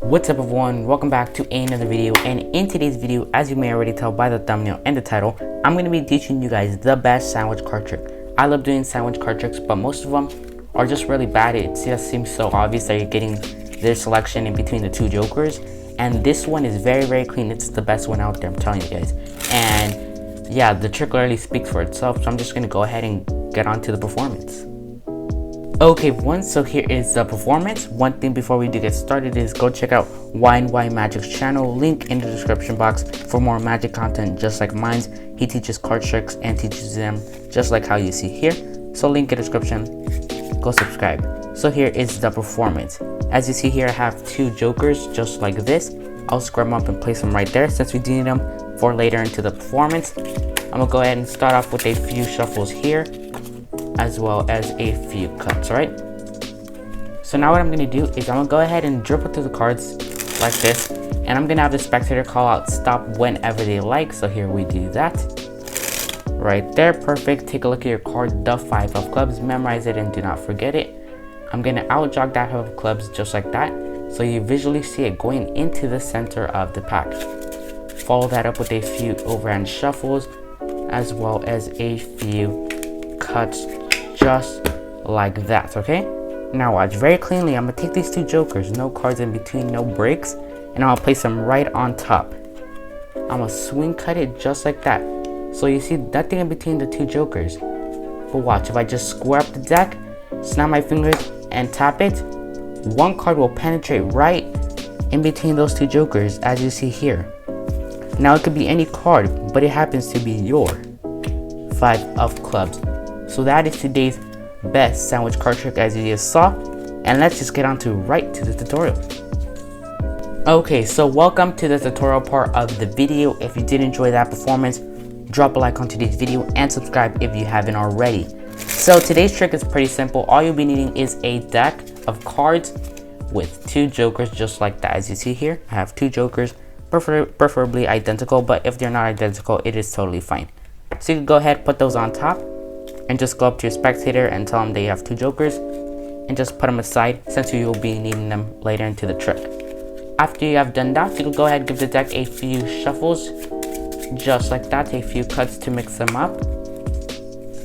What's up everyone, welcome back to another video, and in today's video, as you may already tell by the thumbnail and the title, I'm going to be teaching you guys the best sandwich card trick. I love doing sandwich card tricks, but most of them are just really bad. It just seems so obvious that you're getting their selection in between the two jokers, and this one is very clean. It's the best one out there, I'm telling you guys. And yeah, the trick literally speaks for itself, so I'm just going to go ahead and get on to the performance. Okay everyone, so here is the performance. One thing before we do get started is go check out Y Magic's channel, link in the description box for more magic content just like mine's. He teaches card tricks and teaches them just like how you see here. So link in the description, go subscribe. So here is the performance. As you see here, I have two jokers just like this. I'll scrub them up and place them right there since we do need them for later into the performance. I'm gonna go ahead and start off with a few shuffles here, as well as a few cuts. All right, so now what I'm going to do is I'm going to go ahead and dribble through the cards like this, and I'm going to have the spectator call out stop whenever they like. So here we do that right there. Perfect. Take a look at your card, the 5 of clubs, memorize it and do not forget it. I'm going to out jog that 5 of clubs just like that, so you visually see it going into the center of the pack. Follow that up with a few overhand shuffles as well as a few cuts just like that. Okay, now watch very cleanly. I'm gonna take these two jokers, no cards in between, no breaks, and I'm gonna place them right on top. I'm gonna swing cut it just like that, so you see nothing in between the two jokers. But watch, if I just square up the deck, snap my fingers and tap it, one card will penetrate right in between those two jokers, as you see here. Now it could be any card, but it happens to be your 5 of clubs. So that is today's best sandwich card trick, as you just saw, and let's just get on to the tutorial. Okay, so welcome to the tutorial part of the video. If you did enjoy that performance, drop a like on today's video and subscribe if you haven't already. So today's trick is pretty simple. All you'll be needing is a deck of cards with two jokers just like that. As you see here, I have two jokers, preferably identical, but if they're not identical, it is totally fine. So you can go ahead, put those on top, and just go up to your spectator and tell them they have two jokers, and just put them aside since you will be needing them later into the trick. After you have done that, you can go ahead and give the deck a few shuffles just like that, a few cuts to mix them up,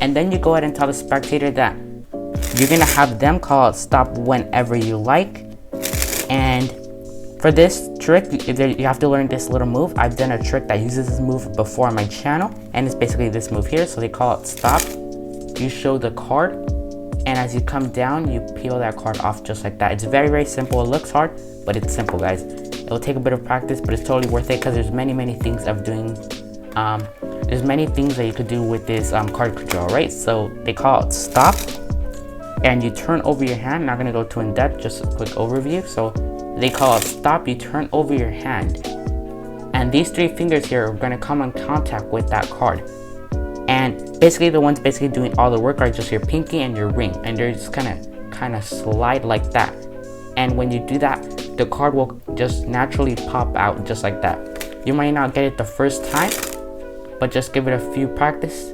and then you go ahead and tell the spectator that you're gonna have them call out stop whenever you like. And for this trick, you have to learn this little move. I've done a trick that uses this move before on my channel, and it's basically this move here. So they call it stop. You show the card, and as you come down, you peel that card off just like that. It's very simple. It looks hard, but it's simple, guys. It'll take a bit of practice, but it's totally worth it because there's many things of doing. There's many things that you could do with this card control, right? So they call it stop, and you turn over your hand. Not gonna go too in depth, just a quick overview. So they call it stop. You turn over your hand, and these 3 fingers here are gonna come in contact with that card. And basically the ones doing all the work are just your pinky and your ring, and they're just kind of slide like that. And when you do that, the card will just naturally pop out just like that. You might not get it the first time, but just give it a few practice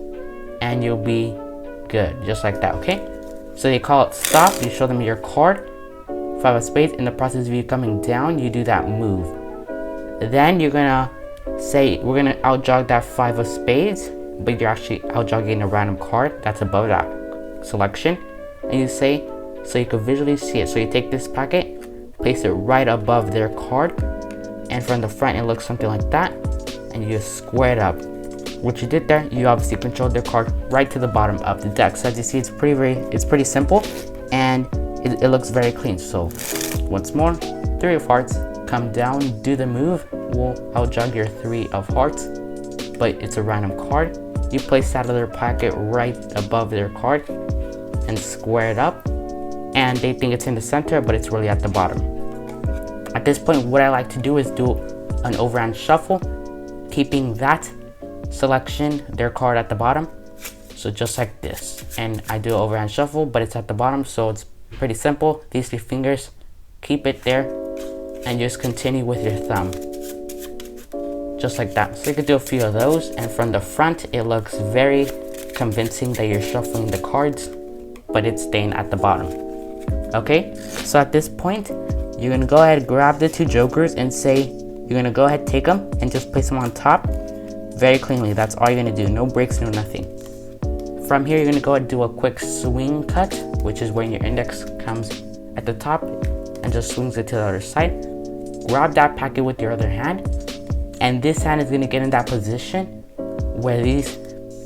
and you'll be good just like that. Okay, so they call it stop. You show them your card, 5 of spades. In the process of you coming down, you do that move. Then you're gonna say we're gonna out jog that 5 of spades, but you're actually out jogging a random card that's above that selection, and you say, so you can visually see it. So you take this packet, place it right above their card, and from the front it looks something like that, and you just square it up. What you did there, you obviously controlled their card right to the bottom of the deck. So as you see, it's pretty simple, and it looks very clean. So once more, 3 of hearts, come down, do the move. We'll out jog your 3 of hearts, but it's a random card. You place that other packet right above their card and square it up, and they think it's in the center, but it's really at the bottom. At this point, what I like to do is do an overhand shuffle, keeping that selection, their card, at the bottom. So just like this, and I do an overhand shuffle, but it's at the bottom, so it's pretty simple. These 3 fingers, keep it there, and just continue with your thumb just like that. So you could do a few of those, and from the front it looks very convincing that you're shuffling the cards, but it's staying at the bottom. Okay, so at this point, you're gonna go ahead, grab the 2 jokers and say, you're gonna go ahead, take them and just place them on top very cleanly. That's all you're gonna do, no breaks, no nothing. From here, you're gonna go ahead and do a quick swing cut, which is when your index comes at the top and just swings it to the other side. Grab that packet with your other hand, and this hand is gonna get in that position where these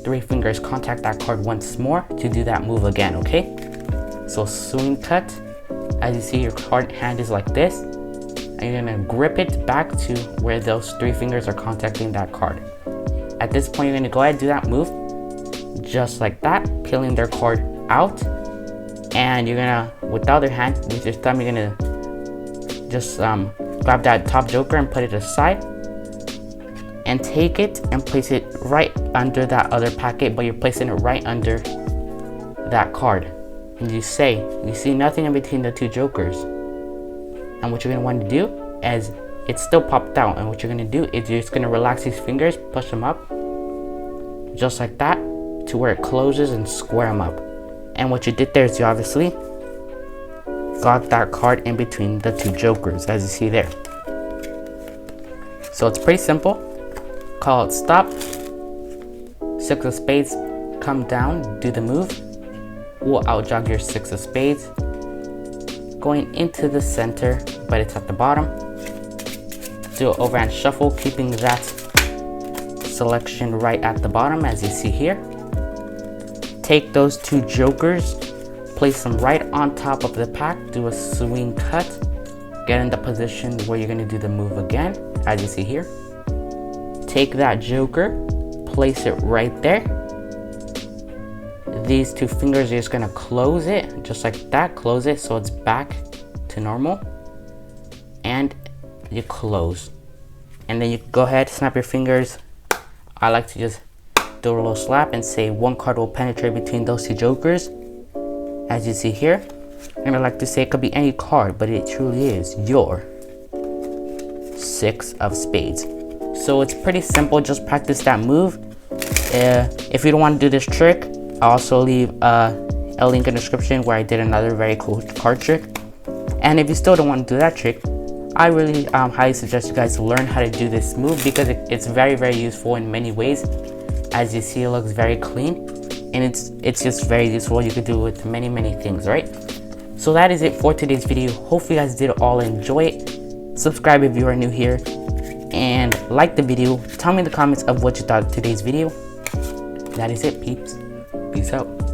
3 fingers contact that card once more to do that move again, okay? So swing cut, as you see, your card hand is like this, and you're gonna grip it back to where those 3 fingers are contacting that card. At this point, you're gonna go ahead and do that move, just like that, peeling their card out, and you're gonna, with the other hand, with your thumb, you're gonna just grab that top joker and put it aside, and take it and place it right under that other packet, but you're placing it right under that card. And you say, you see nothing in between the 2 jokers. And what you're gonna want to do is, it's still popped out, and what you're gonna do is you're just gonna relax these fingers, push them up, just like that, to where it closes and square them up. And what you did there is you obviously got that card in between the 2 jokers, as you see there. So it's pretty simple. Call it stop. 6 of spades, come down, do the move. We'll out-jog your 6 of spades, going into the center, but it's at the bottom. Do an overhand shuffle, keeping that selection right at the bottom, as you see here. Take those 2 jokers, place them right on top of the pack, do a swing cut, get in the position where you're gonna do the move again, as you see here. Take that joker, place it right there. These 2 fingers, you're just gonna close it, just like that, close it so it's back to normal. And you close. And then you go ahead, snap your fingers. I like to just do a little slap and say 1 card will penetrate between those 2 jokers, as you see here. And I like to say it could be any card, but it truly is your 6 of spades. So it's pretty simple, just practice that move. If you don't want to do this trick, I'll also leave a link in the description where I did another very cool card trick. And if you still don't want to do that trick, I really highly suggest you guys learn how to do this move, because it's very, very useful in many ways. As you see, it looks very clean, and it's just very useful. You could do it with many, many things, right? So that is it for today's video. Hopefully you guys did all enjoy it. Subscribe if you are new here, and like the video. Tell me in the comments of what you thought of today's video. That is it, peeps. Peace out.